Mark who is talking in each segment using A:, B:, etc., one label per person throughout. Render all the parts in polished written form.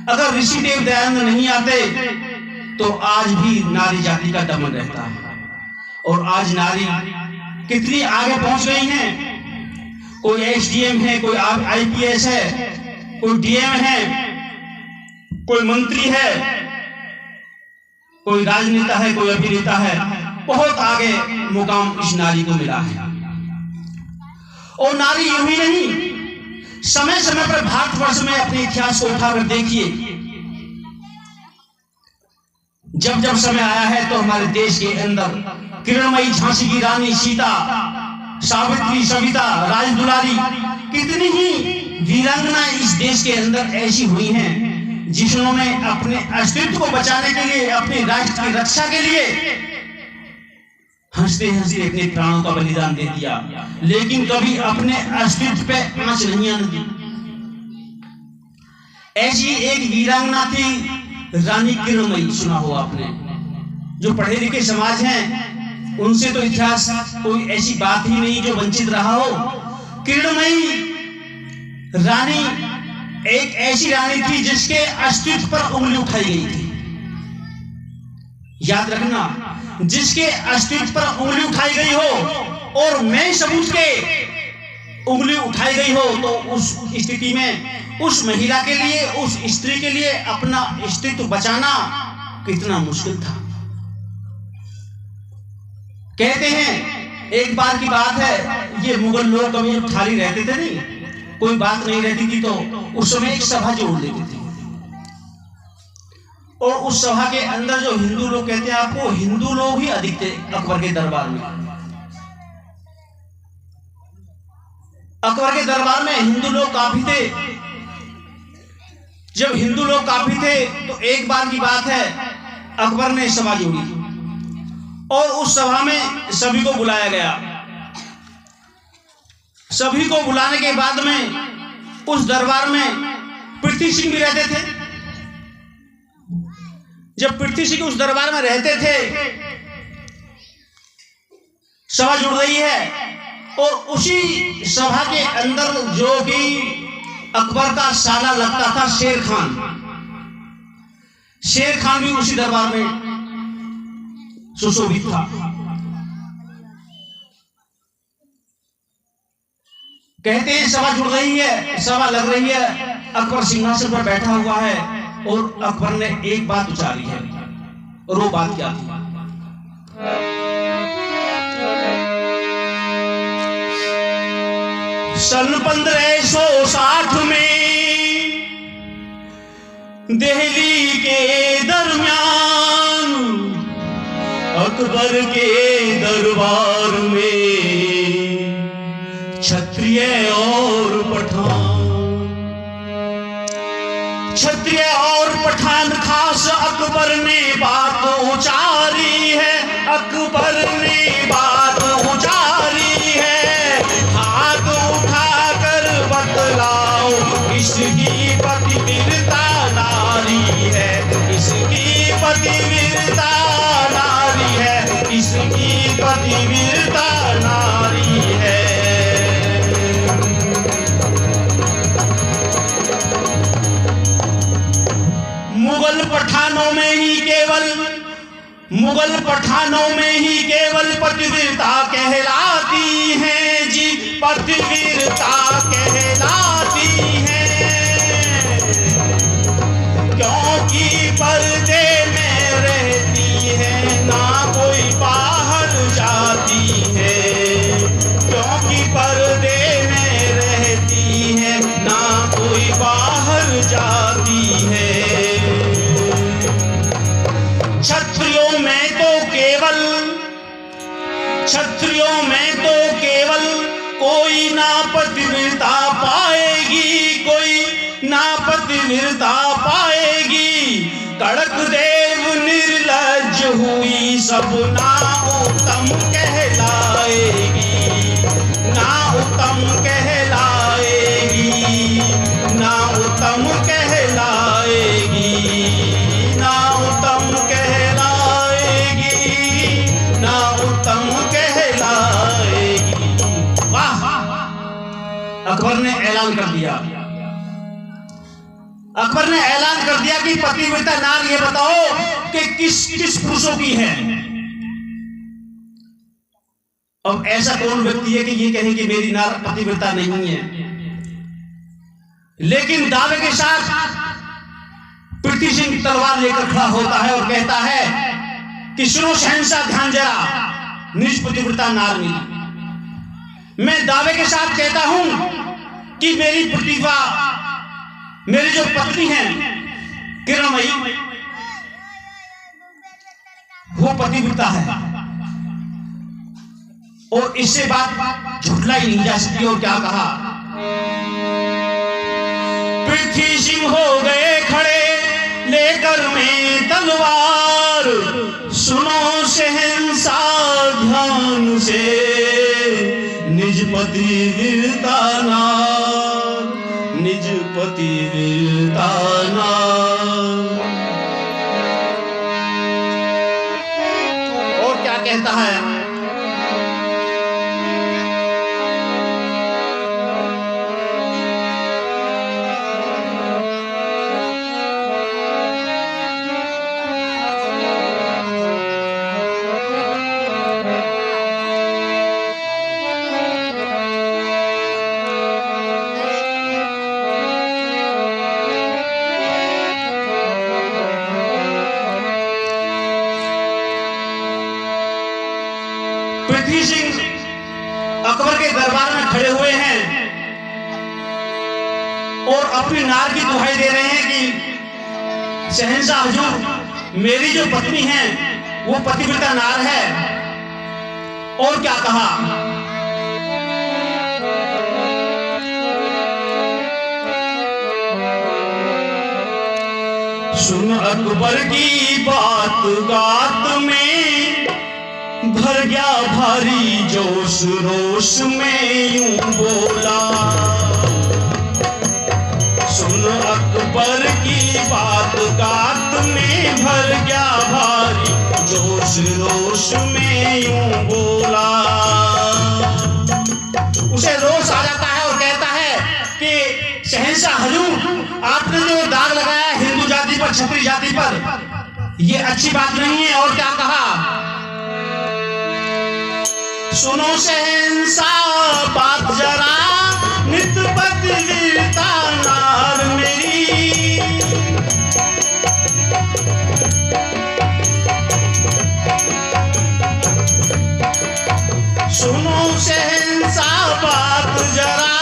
A: अगर ऋषिदेव दयानंद नहीं आते तो आज भी नारी जाति का दमन रहता है। और आज नारी कितनी आगे पहुंच गई हैं। कोई एसडीएम है, कोई आईपीएस है, कोई डीएम है, कोई मंत्री है, कोई राजनेता है, कोई अभिनेता है। बहुत आगे मुकाम इस नारी को मिला है। और नारी यूं ही नहीं, समय समय पर भारतवर्ष में अपने इतिहास को उठाकर देखिए, जब जब समय आया है तो हमारे देश के अंदर किरणमयी झांसी की रानी सीता, सावित्री, सविता, राजदुलारी, कितनी ही वीरांगना इस देश के अंदर ऐसी हुई हैं जिन्होंने अपने अस्तित्व को बचाने के लिए, अपने राष्ट्र की रक्षा के लिए हंसते हंसते अपने प्राणों का बलिदान दे दिया, लेकिन कभी अपने अस्तित्व पे आंच नहीं आने दी। ऐसी एक वीरांगना थी रानी किरणमयी, सुना हो आपने। जो पढ़े लिखे समाज हैं उनसे तो इतिहास कोई ऐसी बात ही नहीं जो वंचित रहा हो। किरणमयी रानी एक ऐसी रानी थी जिसके अस्तित्व पर उंगली उठाई गई थी। याद रखना, जिसके अस्तित्व पर उंगली उठाई गई हो और मैं सबूत के उंगली उठाई गई हो, तो उस स्थिति में उस महिला के लिए, उस स्त्री के लिए अपना अस्तित्व बचाना कितना मुश्किल था। कहते हैं, एक बार की बात है, ये मुगल लोग कभी खाली रहते थे, नहीं कोई बात नहीं रहती थी, तो उस समय एक सभा जोड़ लेते थे। और उस सभा के अंदर जो हिंदू लोग, कहते हैं आपको, हिंदू लोग ही अधिक थे अकबर के दरबार में। अकबर के दरबार में हिंदू लोग काफी थे। जब हिंदू लोग काफी थे तो एक बार की बात है, अकबर ने सभा जोड़ी और उस सभा में सभी को बुलाया गया। सभी को बुलाने के बाद में उस दरबार में पृथ्वी सिंह भी रहते थे। जब पृथ्वी सिंह उस दरबार में रहते थे, सभा जुड़ रही है और उसी सभा के अंदर जो कि अकबर का साला लगता था, शेर खान, शेर खान भी उसी दरबार में सुशोभित था। कहते हैं सभा जुड़ रही है, सभा लग रही है, अकबर सिंहासन पर बैठा हुआ है और अकबर ने एक बात उचारी है। और वो बात क्या थी? सन 1560 में दिल्ली के दरमियान अकबर के दरबार में क्षत्रिय और पठान, क्षत्रिय और पठान खास अकबर ने बात उचारी है, अकबर ने बात उचारी है। हाथ उठाकर बतलाओ इसकी पतिव्रता नारी है, इसकी पतिव्रता नारी है, इसकी पतिव्रता नारी है। मुगल पठानों में ही केवल, मुगल पठानों में ही केवल पतिव्रता कहलाती है जी, पतिव्रता कहलाती है। क्योंकि पर्दे में रहती है, ना कोई बाहर जाती है। क्योंकि पर्दे में रहती है, ना कोई बाहर जाती है। क्षत्रियों में तो केवल, क्षत्रियों में तो केवल कोई ना पतिव्रता पाएगी, कोई ना पतिव्रता पाएगी। कड़क देव निर्लज्ज हुई सब ना उत्तम कहलाएगी, ना उत्तम कहलाएगी, ना उत्तम कहलाएगी, ना उत्तम कहलाएगी, ना उत्तम कहलाएगी। वाह! अकबर ने ऐलान कर दिया। अकबर ने ऐलान कर दिया कि पतिव्रता नार ये बताओ कि किस किस पुरुषों की है। अब ऐसा कौन व्यक्ति है कि ये कहे कि मेरी नार पतिव्रता नहीं है। लेकिन दावे के साथ पृथ्वी सिंह तलवार लेकर खड़ा होता है और कहता है कि सुनो शहंशाह, ध्यान जरा, निज पतिव्रता नार मिली। मैं दावे के साथ कहता हूं कि मेरी प्रतिभा, मेरी जो पत्नी है किरणमयी, वो पतिव्रता है और इससे बात झुठलाई नहीं जा सकती। और क्या कहा, पृथ्वी सिंह हो गए खड़े लेकर में तलवार, सुनो शहंशाह ध्यान से, निज पतिव्रता नार, निज पतिव्रता नार। और क्या कहता है, पृथ्वी सिंह अकबर के दरबार में खड़े हुए हैं और अपनी नार की दुहाई दे रहे हैं कि शहंशाह हुजूर, मेरी जो पत्नी है वो पतिव्रता नार है। और क्या कहा, सुन अकबर की बात गात में भर गया भारी जोश, रोश में यूं बोला। सुन अकबर की बात गात में भर गया भारी जोश, रोश में यूं बोला। उसे रोष आ जाता है और कहता है कि शहंशाह हुजूर, आपने जो दाग लगाया हिंदू जाति पर, क्षत्रिय जाति पर, ये अच्छी बात नहीं है। और क्या कहा, सुनो शहंशाह बात जरा, नित पतिव्रता नार मेरी, सुनो शहंशाह बात जरा,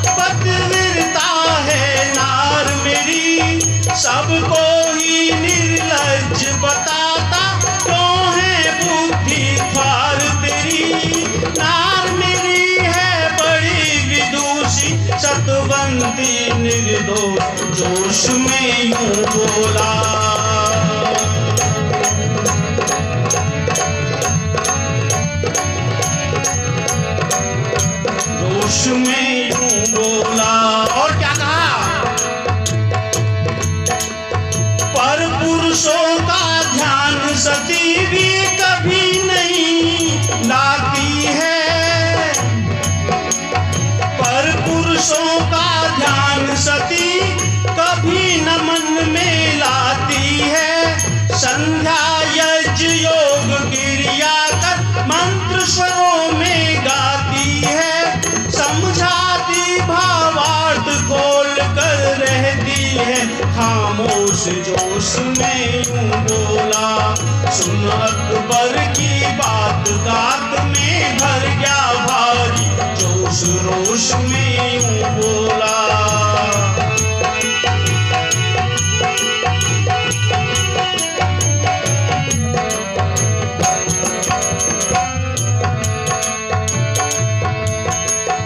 A: पतिव्रता है नार मेरी, सबको ही निर्लज्ज बताता क्यों है बुद्धि ख्वार तेरी। नार मेरी है बड़ी विदुषी, सतवंती निर्दोष, जोश में यूं बोला। जोश में यूं बोला। और क्या कहा, पर पुरुषों का ध्यान सती भी कभी नहीं लाती है, पर पुरुषों का ध्यान सती कभी न मन में लाती है। संध्या यज्ञ योग क्रिया कर मंत्र स्वरों में गाती है, समझाती भावार्थ खोल कर रहती है, खामोश जोश में यूं बोला। सुन अकबर की बात गात में भर गया भारी जोश, रोश में यूं बोला।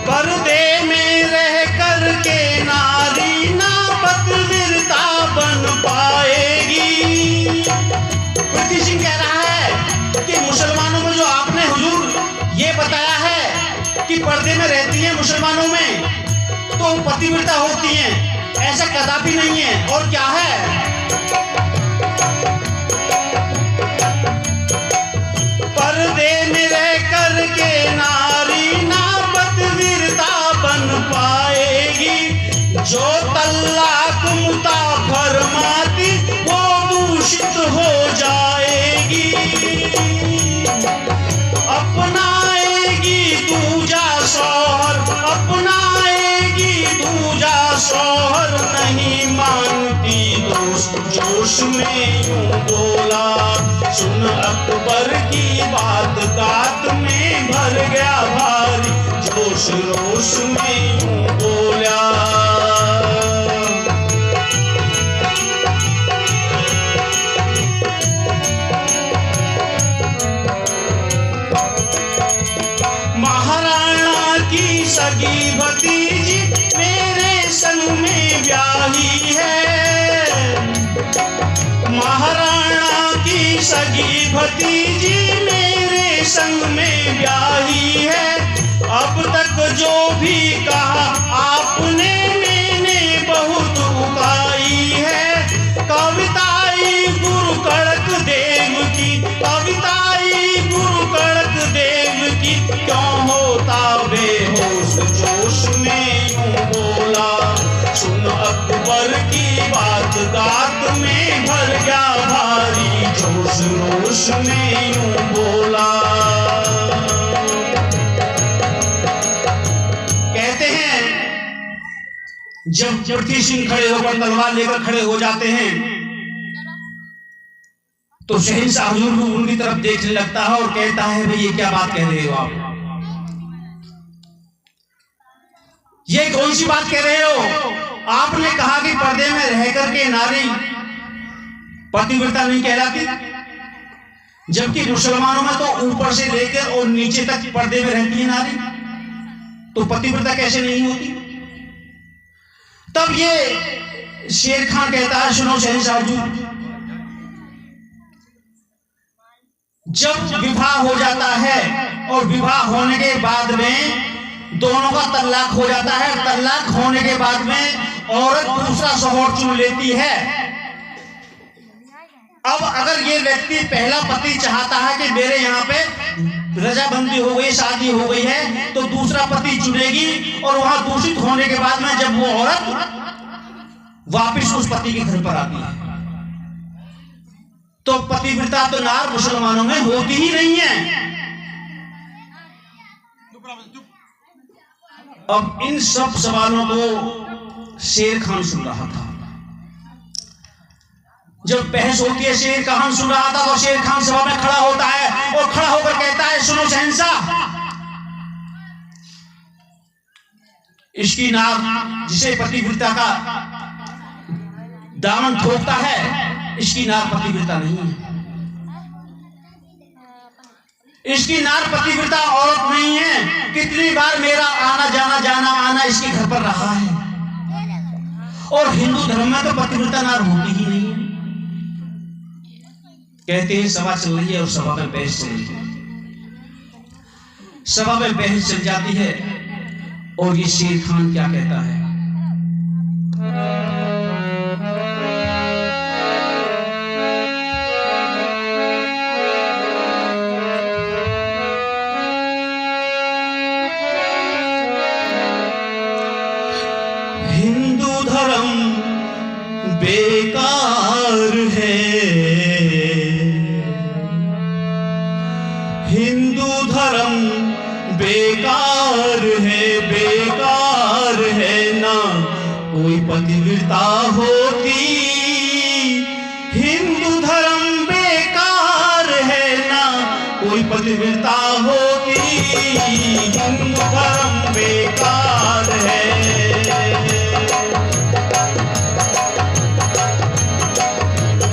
A: पर्दे में रह कर के नारी ना पतिव्रता बन पाएगी। पृथ्वी सिंह कह रहा है कि मुसलमानों में जो आपने हुजूर ये बताया है कि पर्दे में रहती है मुसलमानों में तो पतिव्रता होती हैं, ऐसा कदापि नहीं है। और क्या है, पर्दे में रह कर के नारी ना पतिव्रता बन पाएगी, जो तल्लाक मुता भरमाती वो दूषित हो जाएगी। अपनाएगी दूजा शौहर, अपनाएगी दूजा शौहर, नहीं मानती दोस्त जोश में यूं बोला। सुन अकबर की बात गात में भर गया भारी, जोश रोश में यूं बोला। महाराणा की सगी भतीजी मेरे संग में ब्याही है। महाराणा की सगी भतीजी मेरे संग में ब्याही है। अब तक जो भी कहा आपने मैंने बहुत उकाई है। कविताई गुरु कड़क देव की, कविताई गुरु कड़क देव की, क्यों होता बेहोश जोश में यूं बोला। सुन अकबर की बात गात में भर गया भारी, जोश रोश में यूं बोला। कहते हैं जब पृथ्वी सिंह खड़े होकर तलवार लेकर खड़े हो जाते हैं तो शहंशाह हुजूर को उनकी तरफ देखने लगता है और कहता है भाई ये क्या बात कह रहे हो आप, ये कौन सी बात कह रहे हो? आपने कहा कि पर्दे में रह करके नारी पतिव्रता नहीं कहलाती, जबकि मुसलमानों में तो ऊपर से लेकर और नीचे तक पर्दे में रहती है नारी, तो पतिव्रता कैसे नहीं होती? तब ये शेर खान कहता है सुनो शहंशाह हुजूर, जब विवाह हो जाता है और विवाह होने के बाद में दोनों का तलाक हो जाता है, तलाक होने के बाद में औरत दूसरा शौहर चुन लेती है। अब अगर ये व्यक्ति पहला पति चाहता है कि मेरे यहाँ पे रजाबंदी हो गई, शादी हो गई है, तो दूसरा पति चुनेगी और वहां दूषित होने के बाद में जब वो औरत वापिस उस पति के घर पर आती है तो पतिव्रता तो नार मुसलमानों में होती ही नहीं है। अब इन सब सवालों को शेर खान सुन रहा था। जब बहस होती है शेर खान सुन रहा था तो शेर खान सभा में खड़ा होता है और खड़ा होकर कहता है सुनो शहंशाह, इसकी नाक जिसे पतिव्रता का दामन ठोकता है, इसकी नार पतिव्रता नहीं है, इसकी नार पतिव्रता औरत नहीं है। कितनी बार मेरा आना जाना जाना आना इसके घर पर रहा है, और हिंदू धर्म में तो पतिव्रता नार होती ही नहीं है। कहते हैं सभा चल रही है और सभा में बहस चल रही है, सभा में बहस चल जाती है और ये शेर खान क्या कहता है, हिंदू धर्म बेकार है, हिंदू धर्म बेकार है, बेकार है ना कोई पतिव्रता होती। हिंदू धर्म बेकार है ना कोई पतिव्रता होती, हिंदू धर्म बेकार है।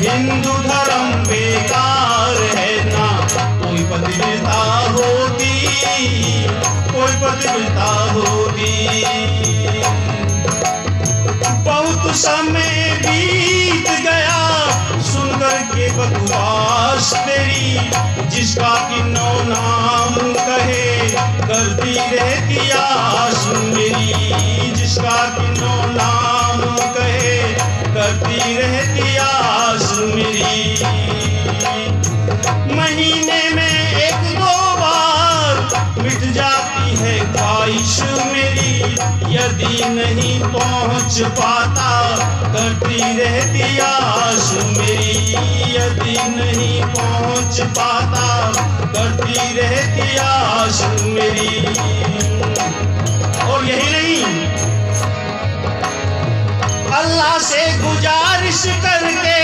A: हिंदू धर्म बेकार है ना कोई पतिव्रता होती, कोई पतिव्रता होती। बहुत समय बीत गया सुनकर के बकवास तेरी, जिसका किन्नो नाम कहे करती रहती आस मेरी, जिसका किन्नो नाम कहे करती रहती आस मेरी। महीने में एक दो बार मिट जाती है ख्वाहिश मेरी, यदि नहीं पहुंच पाता, करती रहती आश मेरी, यदि नहीं पहुंच पाता, करती रहती आश मेरी। और यही नहीं, अल्लाह से गुजारिश करके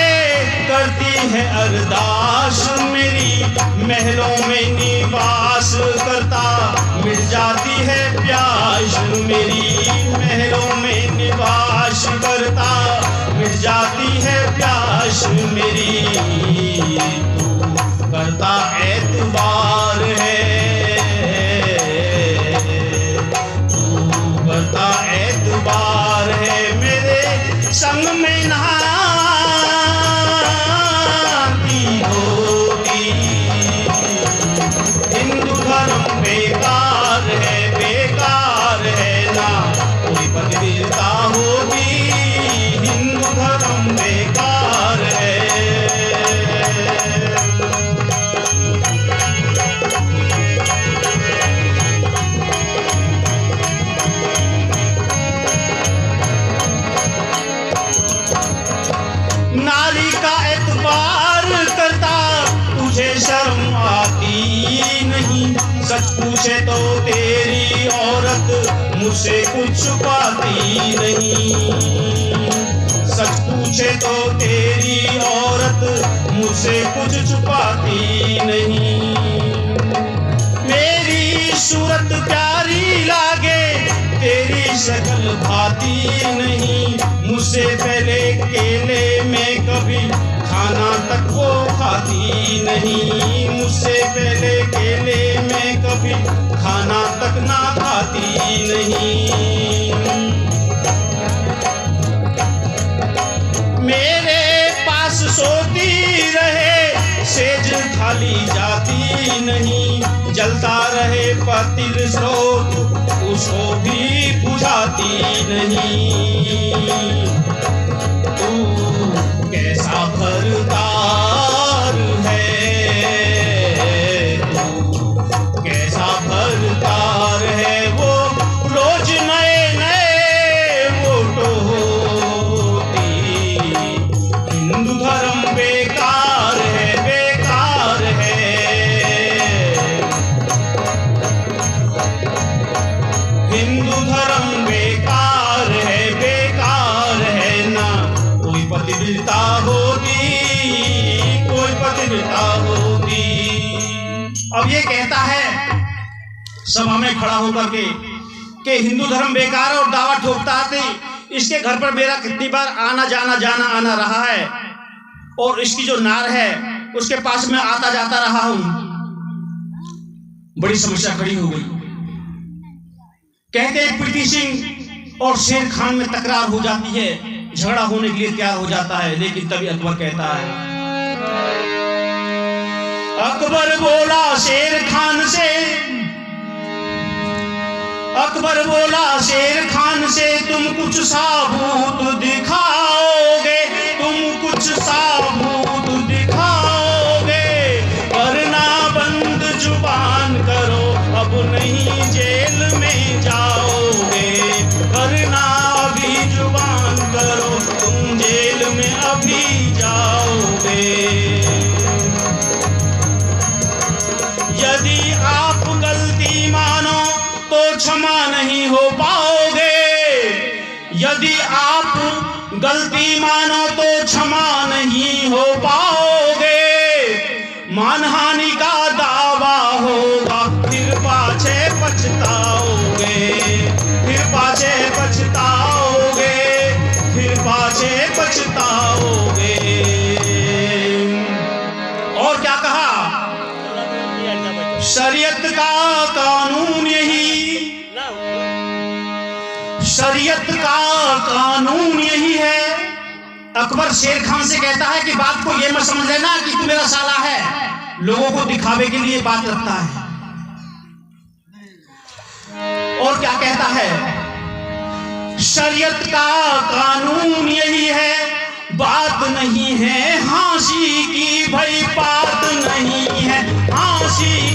A: करती है अरदास मेरी, महलों में निवास करता मिट जाती है प्यास मेरी, महलों में निवास करता मिट जाती है प्यास मेरी। तू करता एतबार है, तू करता एतबार है, मेरे संग में नहाती होती। हिंदू धर्म बेकार है, बेकार है ना कोई पवित्रता होगी, हिंदू धर्म बेकार है। नारी का एतबार करता तुझे शर्म आती नहीं, सच पूछे तो तेरी औरत मुझसे कुछ छुपाती नहीं, सच पूछे तो तेरी औरत मुझसे कुछ छुपाती नहीं। मेरी सूरत प्यारी लागे, तेरी शक्ल भाती नहीं, मुझसे पहले केले में कभी खाना तक वो खाती नहीं, मुझसे पहले केले में कभी खाना तक ना खाती नहीं। मेरे पास सोती रहे, सेज खाली जाती नहीं, जलता रहे पतिर स्रोत उसको भी बुझाती नहीं। तू कैसा भरतार है, तू कैसा भरतार है, वो रोज नए नए फोटो होती। हिंदू धर्म बेकार है, बेकार है, हिंदू धर्म बेकार है, बेकार है ना कोई पतिव्रता होगी, कोई पतिव्रता होगी। अब ये कहता है सभा में खड़ा होकर के कि हिंदू धर्म बेकार है और दावा ठोकता है इसके घर पर मेरा कितनी बार आना जाना जाना आना रहा है और इसकी जो नार है उसके पास में आता जाता रहा हूं। बड़ी समस्या खड़ी हो गई। कहते हैं प्रीति सिंह और शेर खान में तकरार हो जाती है, झगड़ा होने के लिए तैयार हो जाता है, लेकिन तभी अकबर कहता है, अकबर बोला शेर खान से, अकबर बोला शेर खान से, तुम कुछ साबूत दिखाओगे, तुम कुछ साबूत दिखाओगे, वरना बंद जुबान करो अब नहीं जेल में जाओगे, वरना अभी जुबान करो तुम जेल में अभी जाओगे। यदि आप गलती मानो तो क्षमा नहीं हो पाओगे, यदि आप गलती मानो तो क्षमा नहीं हो पाओगे, मानहानि का दावा होगा फिर पाछे पछताओगे, फिर पाछे पछताओगे, फिर पाछे पछताओगे। और क्या कहा, शरीयत का कानून यही, शरीयत का कानून यही है। अकबर शेर खान से कहता है कि बात को ये मत समझ लेना कि तू मेरा साला है, लोगों को दिखावे के लिए बात रखता है। और क्या कहता है, शरीयत का कानून यही है, बात नहीं है हांसी की, भाई बात नहीं है हांसी